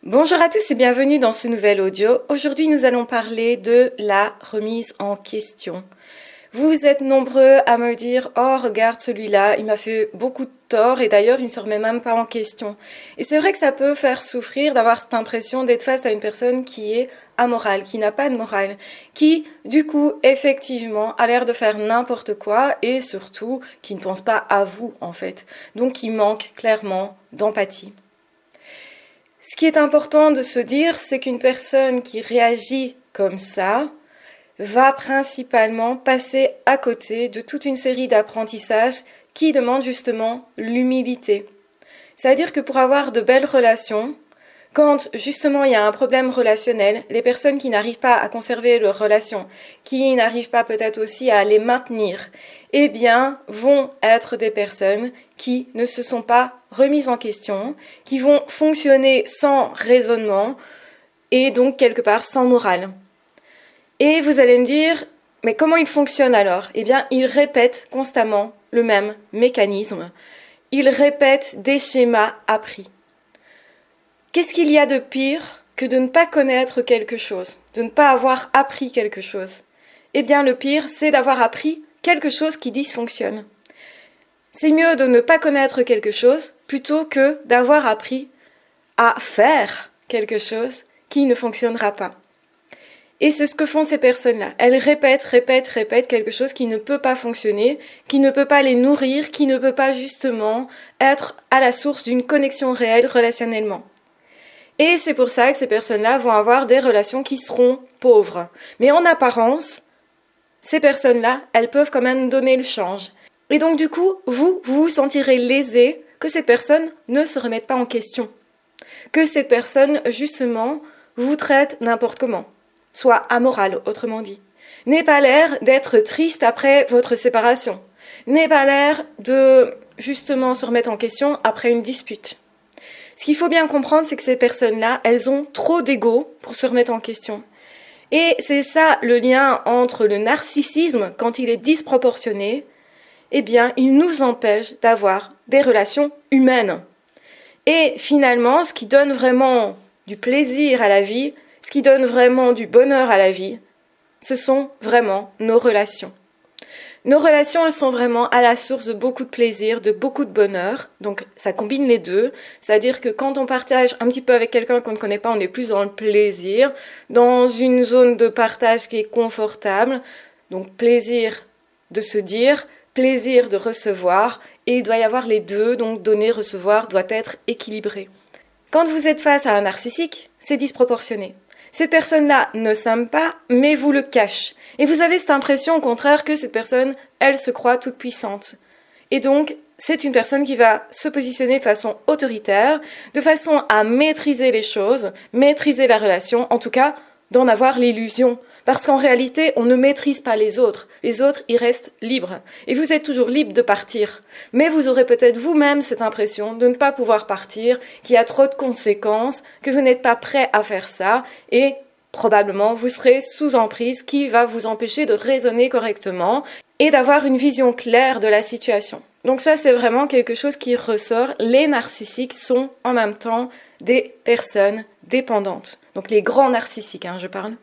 Bonjour à tous et bienvenue dans ce nouvel audio. Aujourd'hui, nous allons parler de la remise en question. Vous êtes nombreux à me dire « Oh, regarde celui-là, il m'a fait beaucoup de tort et d'ailleurs, il ne se remet même pas en question. » Et c'est vrai que ça peut faire souffrir d'avoir cette impression d'être face à une personne qui est amorale, qui n'a pas de morale, qui, du coup, effectivement, a l'air de faire n'importe quoi et surtout, qui ne pense pas à vous, en fait. Donc, qui manque clairement d'empathie. Ce qui est important de se dire, c'est qu'une personne qui réagit comme ça va principalement passer à côté de toute une série d'apprentissages qui demandent justement l'humilité. C'est-à-dire que pour avoir de belles relations, quand justement il y a un problème relationnel, les personnes qui n'arrivent pas à conserver leurs relations, qui n'arrivent pas peut-être aussi à les maintenir, eh bien vont être des personnes qui ne se sont pas remises en question, qui vont fonctionner sans raisonnement et donc quelque part sans morale. Et vous allez me dire, mais comment ils fonctionnent alors ? Eh bien, ils répètent constamment le même mécanisme. Ils répètent des schémas appris. Qu'est-ce qu'il y a de pire que de ne pas connaître quelque chose, de ne pas avoir appris quelque chose ? Eh bien, le pire, c'est d'avoir appris quelque chose qui dysfonctionne. C'est mieux de ne pas connaître quelque chose plutôt que d'avoir appris à faire quelque chose qui ne fonctionnera pas. Et c'est ce que font ces personnes-là. Elles répètent quelque chose qui ne peut pas fonctionner, qui ne peut pas les nourrir, qui ne peut pas justement être à la source d'une connexion réelle relationnellement. Et c'est pour ça que ces personnes-là vont avoir des relations qui seront pauvres. Mais en apparence, ces personnes-là, elles peuvent quand même donner le change. Et donc du coup, vous vous sentirez lésé que cette personne ne se remette pas en question. Que cette personne, justement, vous traite n'importe comment. Soit amorale, autrement dit. N'ait pas l'air d'être triste après votre séparation. N'ait pas l'air de, justement, se remettre en question après une dispute. Ce qu'il faut bien comprendre, c'est que ces personnes-là, elles ont trop d'ego pour se remettre en question. Et c'est ça le lien entre le narcissisme, quand il est disproportionné, eh bien, il nous empêche d'avoir des relations humaines. Et finalement, ce qui donne vraiment du plaisir à la vie, ce qui donne vraiment du bonheur à la vie, ce sont vraiment nos relations. Nos relations, elles sont vraiment à la source de beaucoup de plaisir, de beaucoup de bonheur. Donc, ça combine les deux. C'est-à-dire que quand on partage un petit peu avec quelqu'un qu'on ne connaît pas, on est plus dans le plaisir, dans une zone de partage qui est confortable. Donc, plaisir de se dire, plaisir de recevoir. Et il doit y avoir les deux, donc donner, recevoir doit être équilibré. Quand vous êtes face à un narcissique, c'est disproportionné. Cette personne-là ne s'aime pas, mais vous le cache. Et vous avez cette impression, au contraire, que cette personne, elle se croit toute puissante. Et donc, c'est une personne qui va se positionner de façon autoritaire, de façon à maîtriser les choses, maîtriser la relation, en tout cas, d'en avoir l'illusion. Parce qu'en réalité, on ne maîtrise pas les autres. Les autres, ils restent libres. Et vous êtes toujours libre de partir. Mais vous aurez peut-être vous-même cette impression de ne pas pouvoir partir, qu'il y a trop de conséquences, que vous n'êtes pas prêt à faire ça. Et probablement, vous serez sous emprise qui va vous empêcher de raisonner correctement et d'avoir une vision claire de la situation. Donc ça, c'est vraiment quelque chose qui ressort. Les narcissiques sont en même temps des personnes dépendantes. Donc les grands narcissiques, je parle.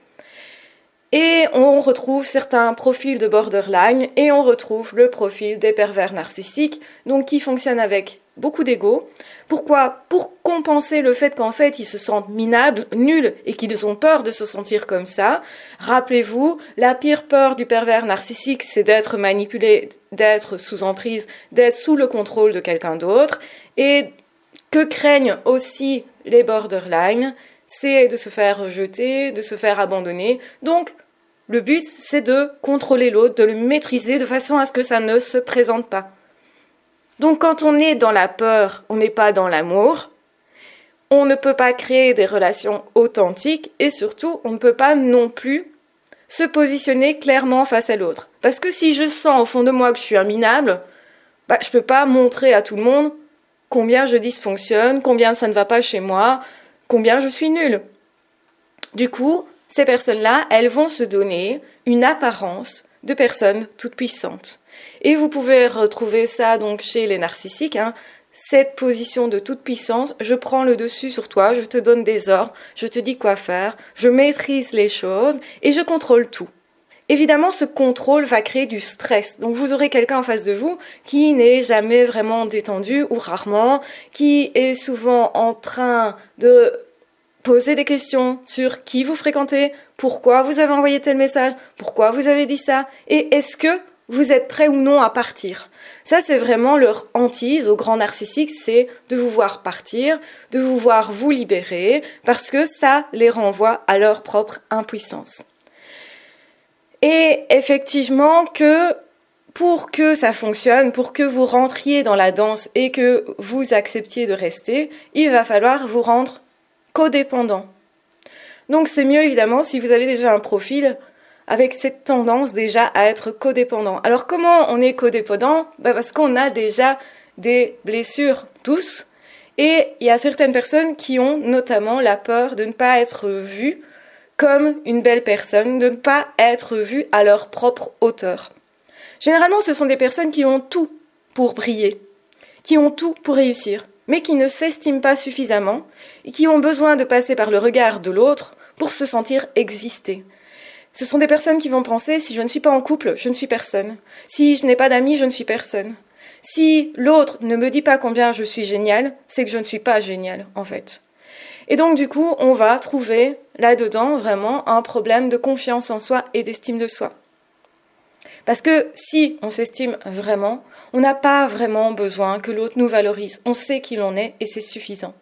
Et on retrouve certains profils de borderline et on retrouve le profil des pervers narcissiques, donc qui fonctionnent avec beaucoup d'ego. Pourquoi ? Pour compenser le fait qu'en fait ils se sentent minables, nuls et qu'ils ont peur de se sentir comme ça. Rappelez-vous, la pire peur du pervers narcissique, c'est d'être manipulé, d'être sous emprise, d'être sous le contrôle de quelqu'un d'autre. Et que craignent aussi les borderline ? C'est de se faire rejeter, de se faire abandonner. Donc, le but, c'est de contrôler l'autre, de le maîtriser de façon à ce que ça ne se présente pas. Donc, quand on est dans la peur, on n'est pas dans l'amour. On ne peut pas créer des relations authentiques et surtout, on ne peut pas non plus se positionner clairement face à l'autre. Parce que si je sens au fond de moi que je suis un minable, je ne peux pas montrer à tout le monde combien je dysfonctionne, combien ça ne va pas chez moi, combien je suis nulle. Du coup, ces personnes-là, elles vont se donner une apparence de personnes toutes puissantes. Et vous pouvez retrouver ça donc chez les narcissiques. cette position de toute puissance, je prends le dessus sur toi, je te donne des ordres, je te dis quoi faire, je maîtrise les choses et je contrôle tout. Évidemment, ce contrôle va créer du stress. Donc vous aurez quelqu'un en face de vous qui n'est jamais vraiment détendu ou rarement, qui est souvent en train de poser des questions sur qui vous fréquentez, pourquoi vous avez envoyé tel message, pourquoi vous avez dit ça, et est-ce que vous êtes prêt ou non à partir. Ça, c'est vraiment leur hantise aux grands narcissiques, c'est de vous voir partir, de vous voir vous libérer, parce que ça les renvoie à leur propre impuissance. Et effectivement que pour que ça fonctionne, pour que vous rentriez dans la danse et que vous acceptiez de rester, il va falloir vous rendre codépendant. Donc c'est mieux évidemment si vous avez déjà un profil avec cette tendance déjà à être codépendant. Alors comment on est codépendant ? Parce qu'on a déjà des blessures tous, et il y a certaines personnes qui ont notamment la peur de ne pas être vues comme une belle personne, de ne pas être vues à leur propre hauteur. Généralement, ce sont des personnes qui ont tout pour briller, qui ont tout pour réussir, mais qui ne s'estiment pas suffisamment et qui ont besoin de passer par le regard de l'autre pour se sentir exister. Ce sont des personnes qui vont penser, si je ne suis pas en couple, je ne suis personne. Si je n'ai pas d'amis, je ne suis personne. Si l'autre ne me dit pas combien je suis génial, c'est que je ne suis pas génial, en fait. Et donc, du coup, on va trouver là-dedans vraiment un problème de confiance en soi et d'estime de soi. Parce que si on s'estime vraiment, on n'a pas vraiment besoin que l'autre nous valorise. On sait qui l'on est et c'est suffisant.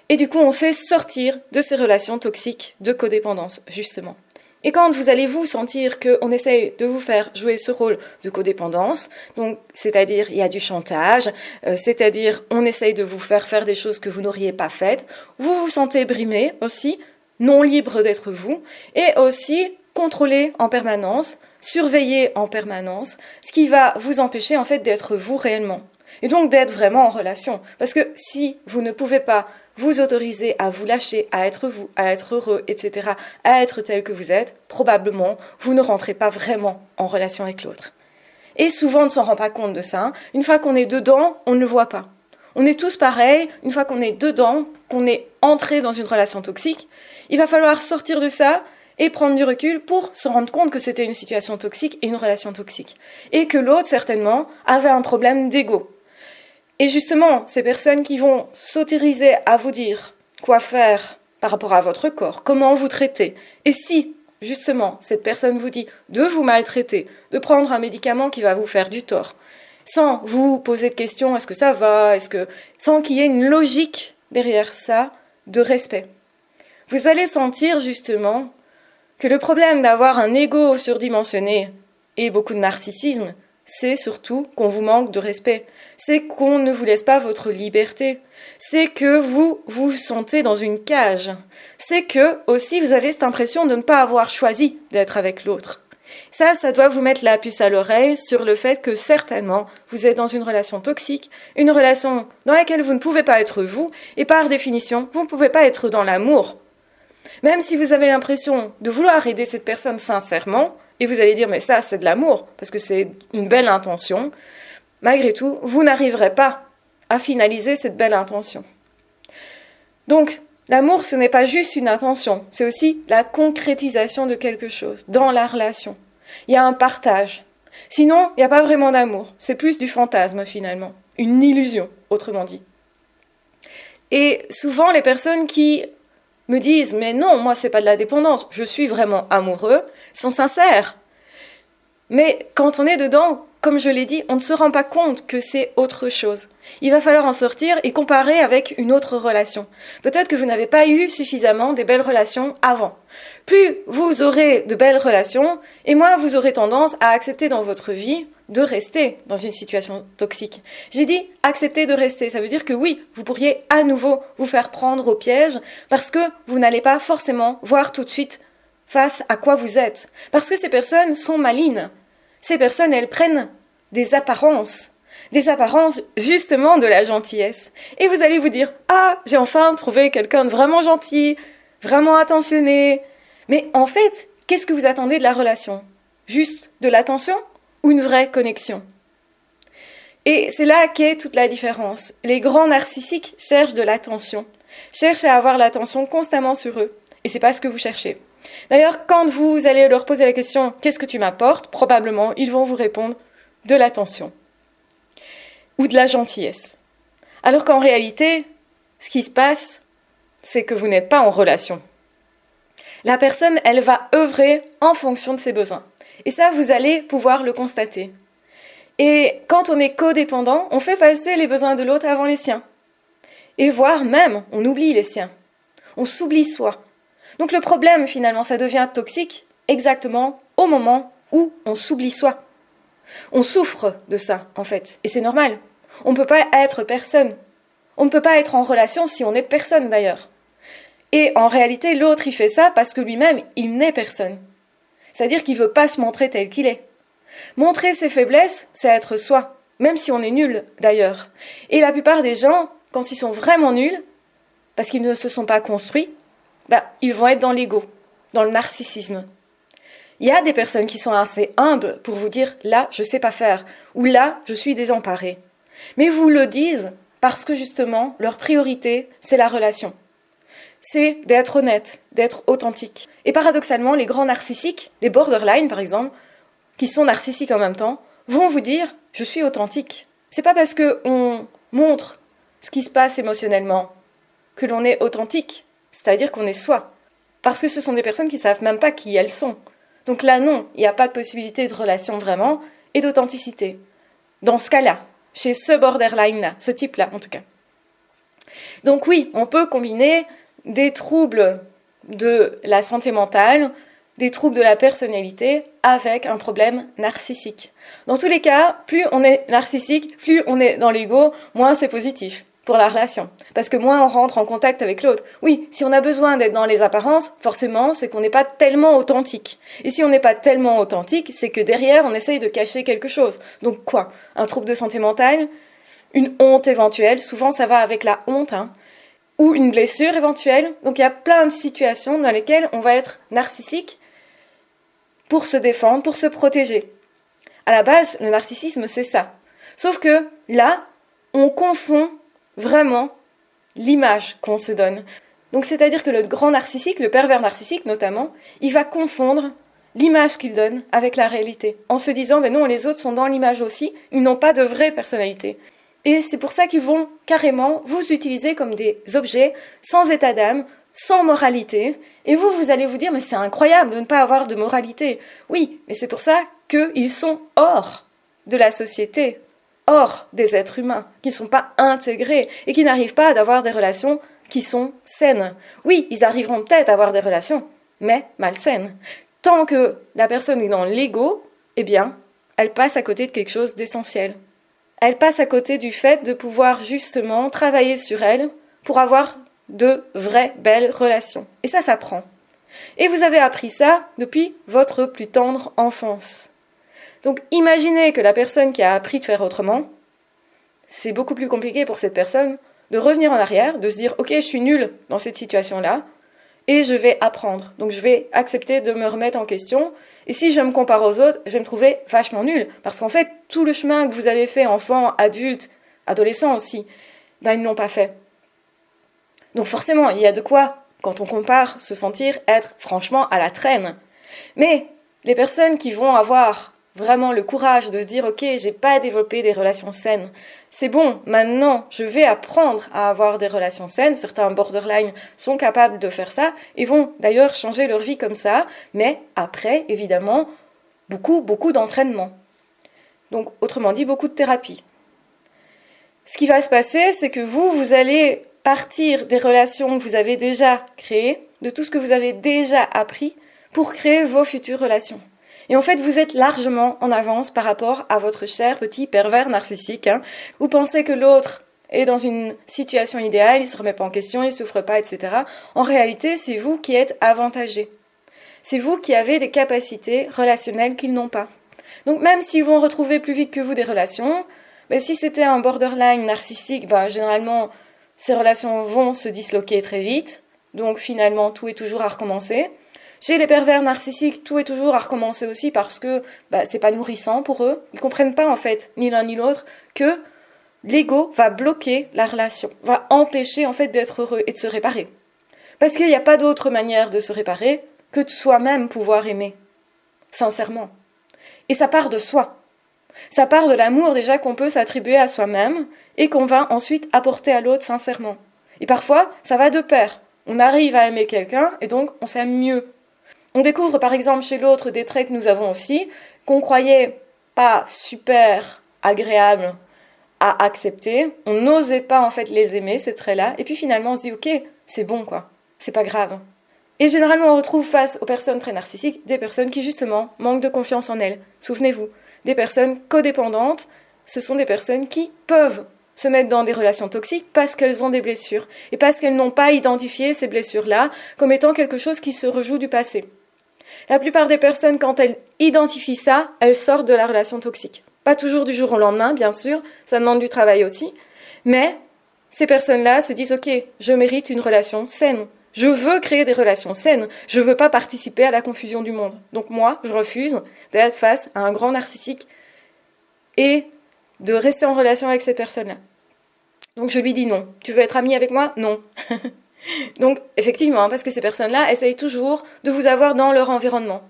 Et du coup, on sait sortir de ces relations toxiques de codépendance, justement. Et quand vous allez vous sentir qu'on essaye de vous faire jouer ce rôle de codépendance, donc c'est-à-dire il y a du chantage, c'est-à-dire on essaye de vous faire des choses que vous n'auriez pas faites, vous vous sentez brimé aussi, non libre d'être vous, et aussi contrôlé en permanence, surveillé en permanence, ce qui va vous empêcher en fait d'être vous réellement. Et donc d'être vraiment en relation. Parce que si vous ne pouvez pas vous autoriser à vous lâcher, à être vous, à être heureux, etc., à être tel que vous êtes, probablement, vous ne rentrez pas vraiment en relation avec l'autre. Et souvent, on ne s'en rend pas compte de ça. Une fois qu'on est dedans, on ne le voit pas. On est tous pareils. Une fois qu'on est dedans, qu'on est entré dans une relation toxique, il va falloir sortir de ça et prendre du recul pour se rendre compte que c'était une situation toxique et une relation toxique. Et que l'autre, certainement, avait un problème d'ego. Et justement, ces personnes qui vont s'autoriser à vous dire quoi faire par rapport à votre corps, comment vous traiter, et si, justement, cette personne vous dit de vous maltraiter, de prendre un médicament qui va vous faire du tort, sans vous poser de questions, est-ce que ça va, sans qu'il y ait une logique derrière ça de respect. Vous allez sentir, justement, que le problème d'avoir un ego surdimensionné et beaucoup de narcissisme, c'est surtout qu'on vous manque de respect. C'est qu'on ne vous laisse pas votre liberté. C'est que vous vous sentez dans une cage. C'est que, aussi, vous avez cette impression de ne pas avoir choisi d'être avec l'autre. Ça doit vous mettre la puce à l'oreille sur le fait que, certainement, vous êtes dans une relation toxique, une relation dans laquelle vous ne pouvez pas être vous, et par définition, vous ne pouvez pas être dans l'amour. Même si vous avez l'impression de vouloir aider cette personne sincèrement, et vous allez dire, mais ça, c'est de l'amour, parce que c'est une belle intention. Malgré tout, vous n'arriverez pas à finaliser cette belle intention. Donc, l'amour, ce n'est pas juste une intention, c'est aussi la concrétisation de quelque chose dans la relation. Il y a un partage. Sinon, il n'y a pas vraiment d'amour. C'est plus du fantasme, finalement. Une illusion, autrement dit. Et souvent, les personnes qui me disent « mais non, moi c'est pas de la dépendance, je suis vraiment amoureux », sont sincères. Mais quand on est dedans, comme je l'ai dit, on ne se rend pas compte que c'est autre chose. Il va falloir en sortir et comparer avec une autre relation. Peut-être que vous n'avez pas eu suffisamment des belles relations avant. Plus vous aurez de belles relations, et moins vous aurez tendance à accepter dans votre vie de rester dans une situation toxique. J'ai dit accepter de rester, ça veut dire que oui, vous pourriez à nouveau vous faire prendre au piège parce que vous n'allez pas forcément voir tout de suite face à quoi vous êtes. Parce que ces personnes sont malignes. Ces personnes, elles prennent des apparences justement de la gentillesse. Et vous allez vous dire « Ah, j'ai enfin trouvé quelqu'un de vraiment gentil, vraiment attentionné. » Mais en fait, qu'est-ce que vous attendez de la relation ? Juste de l'attention ou une vraie connexion ? Et c'est là qu'est toute la différence. Les grands narcissiques cherchent de l'attention, cherchent à avoir l'attention constamment sur eux. Et c'est pas ce que vous cherchez. D'ailleurs, quand vous allez leur poser la question « Qu'est-ce que tu m'apportes ?», probablement, ils vont vous répondre « De l'attention » ou « de la gentillesse ». Alors qu'en réalité, ce qui se passe, c'est que vous n'êtes pas en relation. La personne, elle va œuvrer en fonction de ses besoins. Et ça, vous allez pouvoir le constater. Et quand on est codépendant, on fait passer les besoins de l'autre avant les siens. Et voire même, on oublie les siens. On s'oublie soi. Donc le problème, finalement, ça devient toxique exactement au moment où on s'oublie soi. On souffre de ça, en fait. Et c'est normal. On ne peut pas être personne. On ne peut pas être en relation si on n'est personne, d'ailleurs. Et en réalité, l'autre, il fait ça parce que lui-même, il n'est personne. C'est-à-dire qu'il ne veut pas se montrer tel qu'il est. Montrer ses faiblesses, c'est être soi, même si on est nul, d'ailleurs. Et la plupart des gens, quand ils sont vraiment nuls, parce qu'ils ne se sont pas construits, ils vont être dans l'ego, dans le narcissisme. Il y a des personnes qui sont assez humbles pour vous dire « là, je ne sais pas faire » ou « là, je suis désemparée ». Mais vous le disent parce que justement, leur priorité, c'est la relation. C'est d'être honnête, d'être authentique. Et paradoxalement, les grands narcissiques, les borderline par exemple, qui sont narcissiques en même temps, vont vous dire « je suis authentique ». C'est pas parce qu'on montre ce qui se passe émotionnellement que l'on est authentique, c'est-à-dire qu'on est soi. Parce que ce sont des personnes qui ne savent même pas qui elles sont. Donc là, non, il n'y a pas de possibilité de relation vraiment et d'authenticité. Dans ce cas-là, chez ce borderline-là, ce type-là en tout cas. Donc oui, on peut combiner des troubles de la santé mentale, des troubles de la personnalité avec un problème narcissique. Dans tous les cas, plus on est narcissique, plus on est dans l'ego, moins c'est positif pour la relation. Parce que moins on rentre en contact avec l'autre. Oui, si on a besoin d'être dans les apparences, forcément, c'est qu'on n'est pas tellement authentique. Et si on n'est pas tellement authentique, c'est que derrière, on essaye de cacher quelque chose. Donc quoi ? Un trouble de santé mentale ? Une honte éventuelle ? Souvent, ça va avec la honte, ou une blessure éventuelle. Donc il y a plein de situations dans lesquelles on va être narcissique pour se défendre, pour se protéger. À la base, le narcissisme, c'est ça. Sauf que là, on confond vraiment l'image qu'on se donne. Donc c'est-à-dire que le grand narcissique, le pervers narcissique notamment, il va confondre l'image qu'il donne avec la réalité, en se disant « non, les autres sont dans l'image aussi, ils n'ont pas de vraie personnalité ». Et c'est pour ça qu'ils vont carrément vous utiliser comme des objets sans état d'âme, sans moralité. Et vous allez vous dire « mais c'est incroyable de ne pas avoir de moralité ». Oui, mais c'est pour ça qu'ils sont hors de la société, hors des êtres humains, qui ne sont pas intégrés et qui n'arrivent pas à avoir des relations qui sont saines. Oui, ils arriveront peut-être à avoir des relations, mais malsaines. Tant que la personne est dans l'ego, eh bien, elle passe à côté de quelque chose d'essentiel. Elle passe à côté du fait de pouvoir justement travailler sur elle pour avoir de vraies belles relations. Et ça s'apprend. Et vous avez appris ça depuis votre plus tendre enfance. Donc imaginez que la personne qui a appris de faire autrement, c'est beaucoup plus compliqué pour cette personne de revenir en arrière, de se dire « ok, je suis nulle dans cette situation-là, et je vais apprendre. Donc je vais accepter de me remettre en question. Et si je me compare aux autres, je vais me trouver vachement nulle. Parce qu'en fait, tout le chemin que vous avez fait, enfant, adulte, adolescent aussi, ils ne l'ont pas fait. Donc forcément, il y a de quoi, quand on compare, se sentir être franchement à la traîne. Mais les personnes qui vont avoir vraiment le courage de se dire « ok, j'ai pas développé des relations saines. C'est bon, maintenant, je vais apprendre à avoir des relations saines. » Certains borderline sont capables de faire ça et vont d'ailleurs changer leur vie comme ça, mais après, évidemment, beaucoup d'entraînement. Donc, autrement dit, beaucoup de thérapie. Ce qui va se passer, c'est que vous allez partir des relations que vous avez déjà créées, de tout ce que vous avez déjà appris, pour créer vos futures relations. Et en fait, vous êtes largement en avance par rapport à votre cher petit pervers narcissique. Vous pensez que l'autre est dans une situation idéale, il ne se remet pas en question, il ne souffre pas, etc. En réalité, c'est vous qui êtes avantagé. C'est vous qui avez des capacités relationnelles qu'ils n'ont pas. Donc même s'ils vont retrouver plus vite que vous des relations, si c'était un borderline narcissique, généralement, ces relations vont se disloquer très vite. Donc finalement, tout est toujours à recommencer. Chez les pervers narcissiques, tout est toujours à recommencer aussi parce que c'est pas nourrissant pour eux. Ils comprennent pas en fait, ni l'un ni l'autre, que l'ego va bloquer la relation, va empêcher en fait d'être heureux et de se réparer. Parce qu'il n'y a pas d'autre manière de se réparer que de soi-même pouvoir aimer, sincèrement. Et ça part de soi. Ça part de l'amour déjà qu'on peut s'attribuer à soi-même et qu'on va ensuite apporter à l'autre sincèrement. Et parfois, ça va de pair. On arrive à aimer quelqu'un et donc on s'aime mieux. On découvre par exemple chez l'autre des traits que nous avons aussi, qu'on croyait pas super agréables à accepter. On n'osait pas en fait les aimer, ces traits-là. Et puis finalement on se dit ok, c'est bon quoi, c'est pas grave. Et généralement on retrouve face aux personnes très narcissiques des personnes qui justement manquent de confiance en elles. Souvenez-vous, des personnes codépendantes, ce sont des personnes qui peuvent se mettre dans des relations toxiques parce qu'elles ont des blessures et parce qu'elles n'ont pas identifié ces blessures-là comme étant quelque chose qui se rejoue du passé. La plupart des personnes, quand elles identifient ça, elles sortent de la relation toxique. Pas toujours du jour au lendemain, bien sûr, ça demande du travail aussi, mais ces personnes-là se disent « Ok, je mérite une relation saine, je veux créer des relations saines, je ne veux pas participer à la confusion du monde. Donc moi, je refuse d'être face à un grand narcissique et de rester en relation avec cette personne-là. Donc je lui dis non. Tu veux être ami avec moi? Non. Donc effectivement, parce que ces personnes-là essayent toujours de vous avoir dans leur environnement.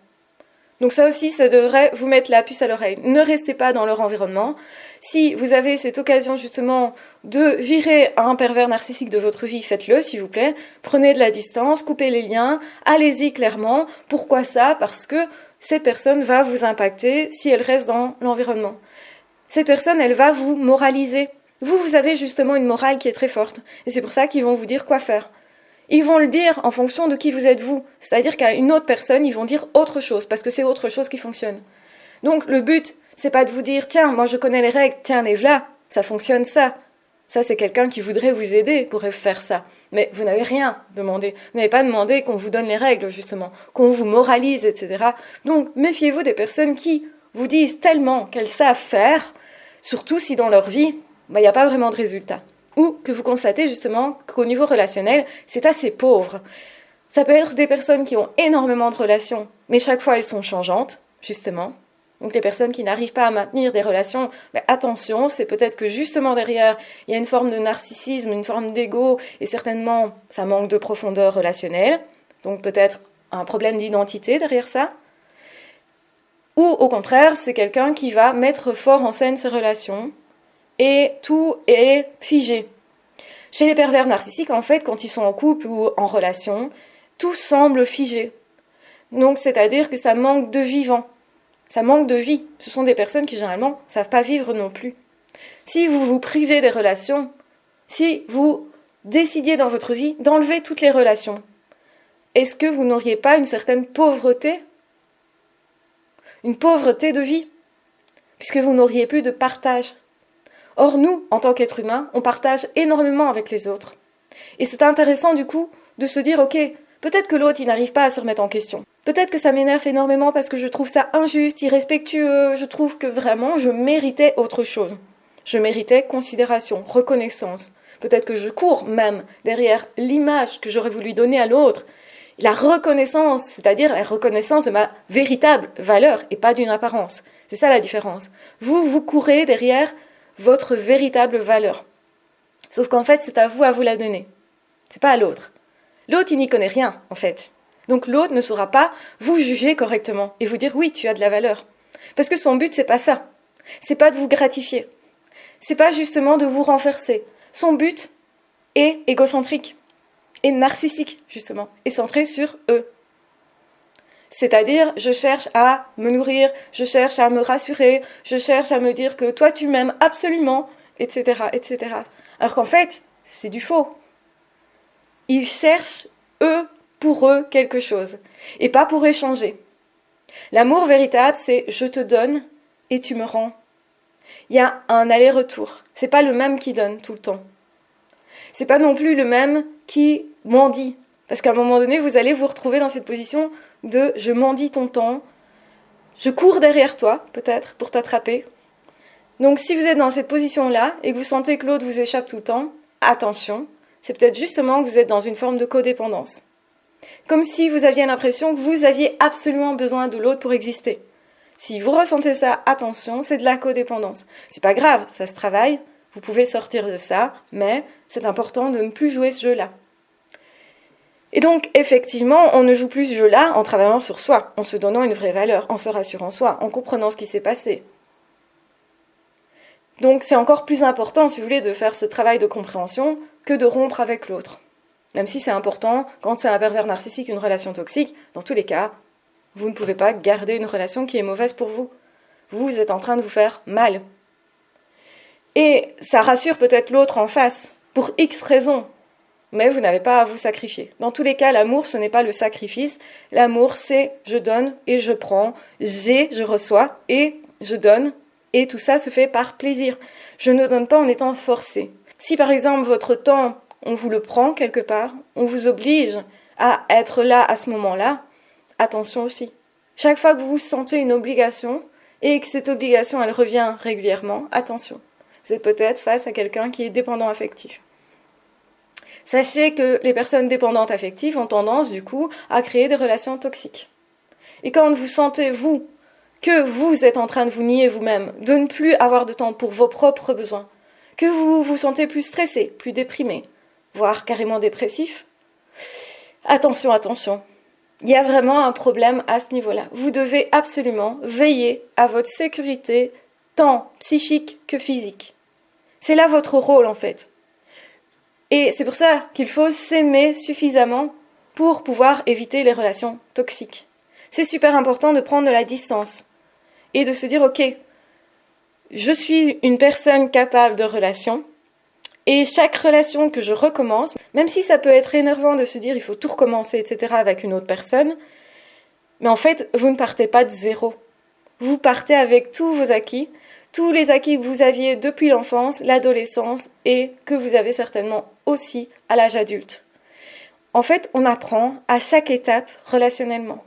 Donc ça aussi, ça devrait vous mettre la puce à l'oreille. Ne restez pas dans leur environnement. Si vous avez cette occasion justement de virer un pervers narcissique de votre vie, faites-le s'il vous plaît. Prenez de la distance, coupez les liens, allez-y clairement. Pourquoi ça? Parce que cette personne va vous impacter si elle reste dans l'environnement. Cette personne, elle va vous moraliser. Vous avez justement une morale qui est très forte. Et c'est pour ça qu'ils vont vous dire quoi faire. Ils vont le dire en fonction de qui vous êtes vous. C'est-à-dire qu'à une autre personne, ils vont dire autre chose, parce que c'est autre chose qui fonctionne. Donc le but, c'est pas de vous dire « Tiens, moi je connais les règles, tiens, les voilà, ça fonctionne ça ». Ça, c'est quelqu'un qui voudrait vous aider pour faire ça. Mais vous n'avez rien demandé. Vous n'avez pas demandé qu'on vous donne les règles, justement, qu'on vous moralise, etc. Donc méfiez-vous des personnes qui vous disent tellement qu'elles savent faire, surtout si dans leur vie, il n'y a pas vraiment de résultat. Ou que vous constatez justement qu'au niveau relationnel, c'est assez pauvre. Ça peut être des personnes qui ont énormément de relations, mais chaque fois elles sont changeantes, justement. Donc les personnes qui n'arrivent pas à maintenir des relations, attention, c'est peut-être que justement derrière, il y a une forme de narcissisme, une forme d'ego, et certainement ça manque de profondeur relationnelle. Donc peut-être un problème d'identité derrière ça. Ou au contraire, c'est quelqu'un qui va mettre fort en scène ses relations, et tout est figé. Chez les pervers narcissiques, en fait, quand ils sont en couple ou en relation, tout semble figé. Donc, c'est-à-dire que ça manque de vivant. Ça manque de vie. Ce sont des personnes qui, généralement, ne savent pas vivre non plus. Si vous vous privez des relations, si vous décidiez dans votre vie d'enlever toutes les relations, est-ce que vous n'auriez pas une certaine pauvreté? Une pauvreté de vie, puisque vous n'auriez plus de partage. Or, nous, en tant qu'êtres humains, on partage énormément avec les autres. Et c'est intéressant, du coup, de se dire, ok, peut-être que l'autre, il n'arrive pas à se remettre en question. Peut-être que ça m'énerve énormément parce que je trouve ça injuste, irrespectueux, je trouve que vraiment, je méritais autre chose. Je méritais considération, reconnaissance. Peut-être que je cours même derrière l'image que j'aurais voulu donner à l'autre. La reconnaissance, c'est-à-dire la reconnaissance de ma véritable valeur et pas d'une apparence. C'est ça la différence. Vous courez derrière votre véritable valeur. Sauf qu'en fait, c'est à vous la donner. C'est pas à l'autre. L'autre, il n'y connaît rien, en fait. Donc l'autre ne saura pas vous juger correctement et vous dire oui, tu as de la valeur. Parce que son but, c'est pas ça. C'est pas de vous gratifier. C'est pas justement de vous renverser. Son but est égocentrique et narcissique, justement, et centré sur eux. C'est-à-dire, je cherche à me nourrir, je cherche à me rassurer, je cherche à me dire que toi tu m'aimes absolument, etc., etc. Alors qu'en fait, c'est du faux. Ils cherchent, pour eux, quelque chose, et pas pour échanger. L'amour véritable, c'est je te donne et tu me rends. Il y a un aller-retour. C'est pas le même qui donne tout le temps. C'est pas non plus le même qui mendie. Parce qu'à un moment donné, vous allez vous retrouver dans cette position de je mendie ton temps, je cours derrière toi, peut-être, pour t'attraper. Donc si vous êtes dans cette position-là et que vous sentez que l'autre vous échappe tout le temps, attention, c'est peut-être justement que vous êtes dans une forme de codépendance. Comme si vous aviez l'impression que vous aviez absolument besoin de l'autre pour exister. Si vous ressentez ça, attention, c'est de la codépendance. C'est pas grave, ça se travaille, vous pouvez sortir de ça, mais c'est important de ne plus jouer ce jeu-là. Et donc, effectivement, on ne joue plus ce jeu-là en travaillant sur soi, en se donnant une vraie valeur, en se rassurant soi, en comprenant ce qui s'est passé. Donc, c'est encore plus important, si vous voulez, de faire ce travail de compréhension que de rompre avec l'autre. Même si c'est important, quand c'est un pervers narcissique, une relation toxique, dans tous les cas, vous ne pouvez pas garder une relation qui est mauvaise pour vous. Vous êtes en train de vous faire mal. Et ça rassure peut-être l'autre en face, pour X raisons, mais vous n'avez pas à vous sacrifier. Dans tous les cas, l'amour, ce n'est pas le sacrifice. L'amour, c'est je donne et je prends, je reçois et je donne, et tout ça se fait par plaisir. Je ne donne pas en étant forcé. Si par exemple votre temps, on vous le prend quelque part, on vous oblige à être là à ce moment-là, attention aussi. Chaque fois que vous sentez une obligation et que cette obligation, elle revient régulièrement, attention. Vous êtes peut-être face à quelqu'un qui est dépendant affectif. Sachez que les personnes dépendantes affectives ont tendance, du coup, à créer des relations toxiques. Et quand vous sentez, vous, que vous êtes en train de vous nier vous-même, de ne plus avoir de temps pour vos propres besoins, que vous vous sentez plus stressé, plus déprimé, voire carrément dépressif, attention, attention. Il y a vraiment un problème à ce niveau-là. Vous devez absolument veiller à votre sécurité, tant psychique que physique. C'est là votre rôle, en fait. Et c'est pour ça qu'il faut s'aimer suffisamment pour pouvoir éviter les relations toxiques. C'est super important de prendre de la distance et de se dire, ok, je suis une personne capable de relation et chaque relation que je recommence, même si ça peut être énervant de se dire il faut tout recommencer, etc. avec une autre personne, mais en fait, vous ne partez pas de zéro. Vous partez avec tous vos acquis, tous les acquis que vous aviez depuis l'enfance, l'adolescence et que vous avez certainement aussi à l'âge adulte. En fait, on apprend à chaque étape relationnellement.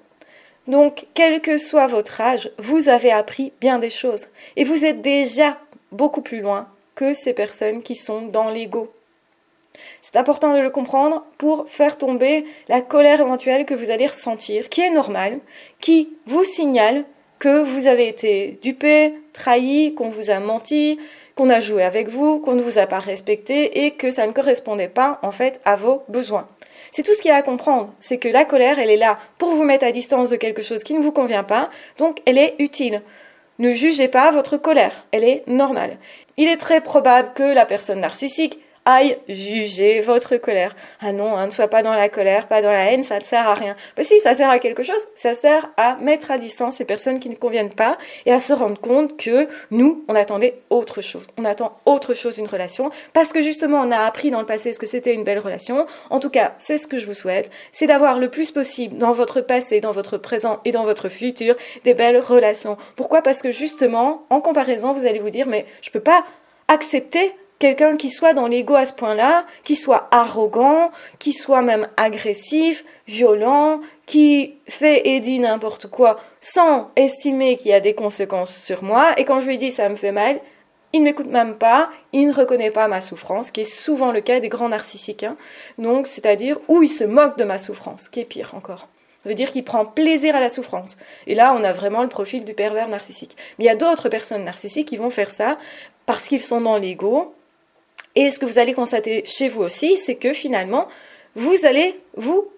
Donc, quel que soit votre âge, vous avez appris bien des choses. Et vous êtes déjà beaucoup plus loin que ces personnes qui sont dans l'ego. C'est important de le comprendre pour faire tomber la colère éventuelle que vous allez ressentir, qui est normale, qui vous signale que vous avez été dupé, trahi, qu'on vous a menti, qu'on a joué avec vous, qu'on ne vous a pas respecté et que ça ne correspondait pas en fait à vos besoins. C'est tout ce qu'il y a à comprendre, c'est que la colère, elle est là pour vous mettre à distance de quelque chose qui ne vous convient pas, donc elle est utile. Ne jugez pas votre colère, elle est normale. Il est très probable que la personne narcissique aille juger votre colère. Ah non, ne sois pas dans la colère, pas dans la haine, ça ne sert à rien. Ben si, ça sert à quelque chose, ça sert à mettre à distance les personnes qui ne conviennent pas et à se rendre compte que nous, on attendait autre chose. On attend autre chose d'une relation parce que justement, on a appris dans le passé ce que c'était une belle relation. En tout cas, c'est ce que je vous souhaite, c'est d'avoir le plus possible dans votre passé, dans votre présent et dans votre futur, des belles relations. Pourquoi ? Parce que justement, en comparaison, vous allez vous dire, mais je peux pas accepter quelqu'un qui soit dans l'ego à ce point-là, qui soit arrogant, qui soit même agressif, violent, qui fait et dit n'importe quoi sans estimer qu'il y a des conséquences sur moi. Et quand je lui dis ça me fait mal, il ne m'écoute même pas, il ne reconnaît pas ma souffrance, qui est souvent le cas des grands narcissiques. Donc, c'est-à-dire où il se moque de ma souffrance, qui est pire encore. Ça veut dire qu'il prend plaisir à la souffrance. Et là, on a vraiment le profil du pervers narcissique. Mais il y a d'autres personnes narcissiques qui vont faire ça parce qu'ils sont dans l'ego. Et ce que vous allez constater chez vous aussi, c'est que finalement, vous allez vous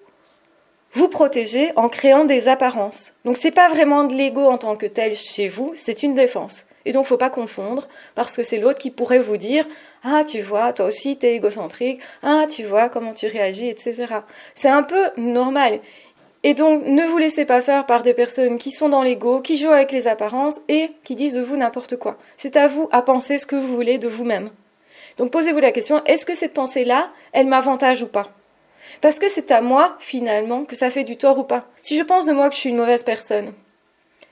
protéger en créant des apparences. Donc c'est pas vraiment de l'ego en tant que tel chez vous, c'est une défense. Et donc faut pas confondre, parce que c'est l'autre qui pourrait vous dire « Ah, tu vois, toi aussi t'es égocentrique, ah, tu vois comment tu réagis, etc. » C'est un peu normal. Et donc ne vous laissez pas faire par des personnes qui sont dans l'ego, qui jouent avec les apparences et qui disent de vous n'importe quoi. C'est à vous à penser ce que vous voulez de vous-même. Donc posez-vous la question, est-ce que cette pensée-là, elle m'avantage ou pas ? Parce que c'est à moi, finalement, que ça fait du tort ou pas. Si je pense de moi que je suis une mauvaise personne,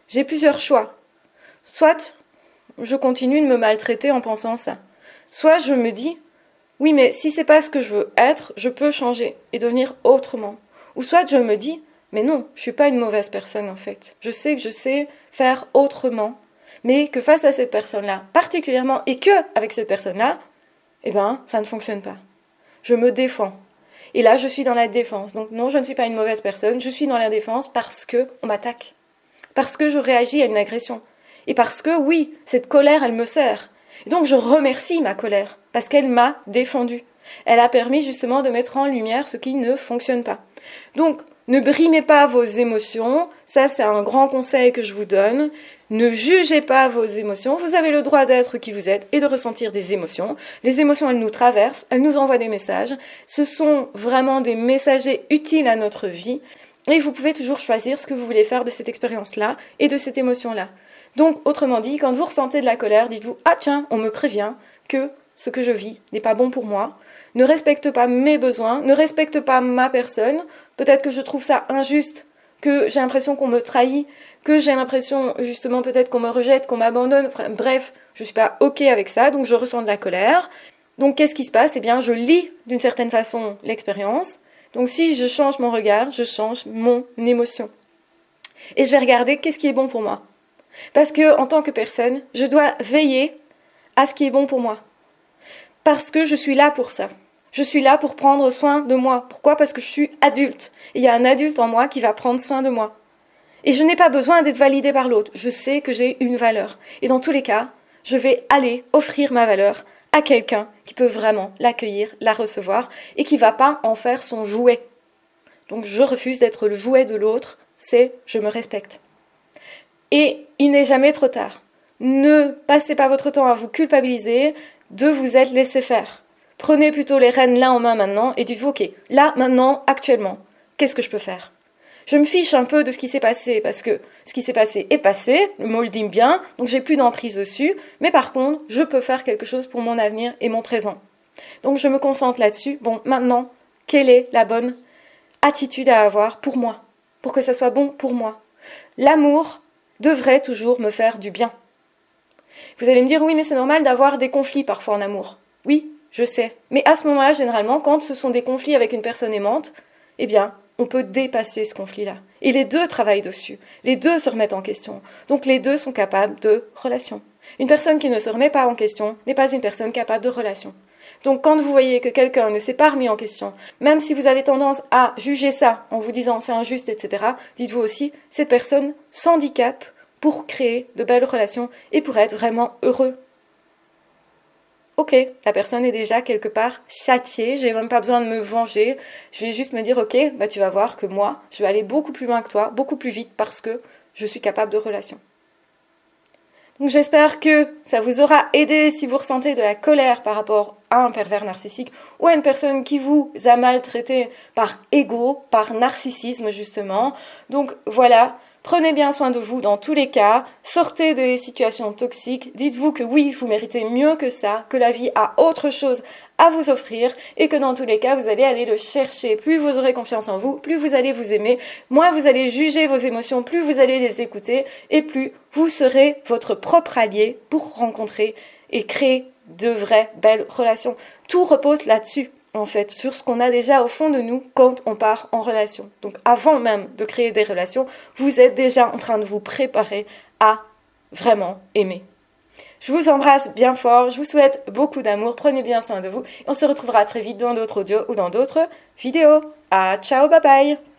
j'ai plusieurs choix. Soit je continue de me maltraiter en pensant ça. Soit je me dis, oui, mais si c'est pas ce que je veux être, je peux changer et devenir autrement. Ou soit je me dis, mais non, je suis pas une mauvaise personne en fait. Je sais que je sais faire autrement, mais que face à cette personne-là, particulièrement, et que avec cette personne-là, eh ben, ça ne fonctionne pas. Je me défends. Et là, je suis dans la défense. Donc non, je ne suis pas une mauvaise personne, je suis dans la défense parce qu'on m'attaque. Parce que je réagis à une agression. Et parce que, oui, cette colère, elle me sert. Et donc je remercie ma colère, parce qu'elle m'a défendue. Elle a permis justement de mettre en lumière ce qui ne fonctionne pas. Donc, ne brimez pas vos émotions, ça c'est un grand conseil que je vous donne. Ne jugez pas vos émotions, vous avez le droit d'être qui vous êtes et de ressentir des émotions. Les émotions, elles nous traversent, elles nous envoient des messages. Ce sont vraiment des messagers utiles à notre vie. Et vous pouvez toujours choisir ce que vous voulez faire de cette expérience-là et de cette émotion-là. Donc, autrement dit, quand vous ressentez de la colère, dites-vous « Ah tiens, on me prévient que ce que je vis n'est pas bon pour moi, ne respecte pas mes besoins, ne respecte pas ma personne, peut-être que je trouve ça injuste, que j'ai l'impression qu'on me trahit, que j'ai l'impression justement peut-être qu'on me rejette, qu'on m'abandonne, enfin, bref, je ne suis pas OK avec ça, donc je ressens de la colère. Donc qu'est-ce qui se passe ? Eh bien, je lis d'une certaine façon l'expérience. Donc si je change mon regard, je change mon émotion. Et je vais regarder qu'est-ce qui est bon pour moi. Parce que, en tant que personne, je dois veiller à ce qui est bon pour moi. Parce que je suis là pour ça. Je suis là pour prendre soin de moi. Pourquoi ? Parce que je suis adulte. Et il y a un adulte en moi qui va prendre soin de moi. Et je n'ai pas besoin d'être validée par l'autre. Je sais que j'ai une valeur. Et dans tous les cas, je vais aller offrir ma valeur à quelqu'un qui peut vraiment l'accueillir, la recevoir, et qui ne va pas en faire son jouet. Donc je refuse d'être le jouet de l'autre, c'est je me respecte. Et il n'est jamais trop tard. Ne passez pas votre temps à vous culpabiliser de vous être laissé faire. Prenez plutôt les rênes là en main maintenant et dites-vous, ok, là, maintenant, actuellement, qu'est-ce que je peux faire ? Je me fiche un peu de ce qui s'est passé parce que ce qui s'est passé est passé, le mot le dit bien, donc j'ai plus d'emprise dessus, mais par contre, je peux faire quelque chose pour mon avenir et mon présent. Donc je me concentre là-dessus. Bon, maintenant, quelle est la bonne attitude à avoir pour moi, pour que ça soit bon pour moi ? L'amour devrait toujours me faire du bien. Vous allez me dire, oui, mais c'est normal d'avoir des conflits parfois en amour. Oui, je sais. Mais à ce moment-là, généralement, quand ce sont des conflits avec une personne aimante, eh bien, on peut dépasser ce conflit-là. Et les deux travaillent dessus. Les deux se remettent en question. Donc les deux sont capables de relation. Une personne qui ne se remet pas en question n'est pas une personne capable de relation. Donc quand vous voyez que quelqu'un ne s'est pas remis en question, même si vous avez tendance à juger ça en vous disant c'est injuste, etc., dites-vous aussi, cette personne s'handicape pour créer de belles relations et pour être vraiment heureux. Ok, la personne est déjà quelque part châtiée, j'ai même pas besoin de me venger, je vais juste me dire ok, bah tu vas voir que moi, je vais aller beaucoup plus loin que toi, beaucoup plus vite parce que je suis capable de relation. Donc j'espère que ça vous aura aidé si vous ressentez de la colère par rapport à un pervers narcissique ou à une personne qui vous a maltraité par ego, par narcissisme justement. Donc voilà, prenez bien soin de vous dans tous les cas, sortez des situations toxiques, dites-vous que oui, vous méritez mieux que ça, que la vie a autre chose à vous offrir et que dans tous les cas, vous allez aller le chercher. Plus vous aurez confiance en vous, plus vous allez vous aimer, moins vous allez juger vos émotions, plus vous allez les écouter et plus vous serez votre propre allié pour rencontrer et créer de vraies belles relations. Tout repose là-dessus, en fait, sur ce qu'on a déjà au fond de nous quand on part en relation. Donc avant même de créer des relations, vous êtes déjà en train de vous préparer à vraiment aimer. Je vous embrasse bien fort, je vous souhaite beaucoup d'amour, prenez bien soin de vous et on se retrouvera très vite dans d'autres audios ou dans d'autres vidéos. Ciao, bye bye!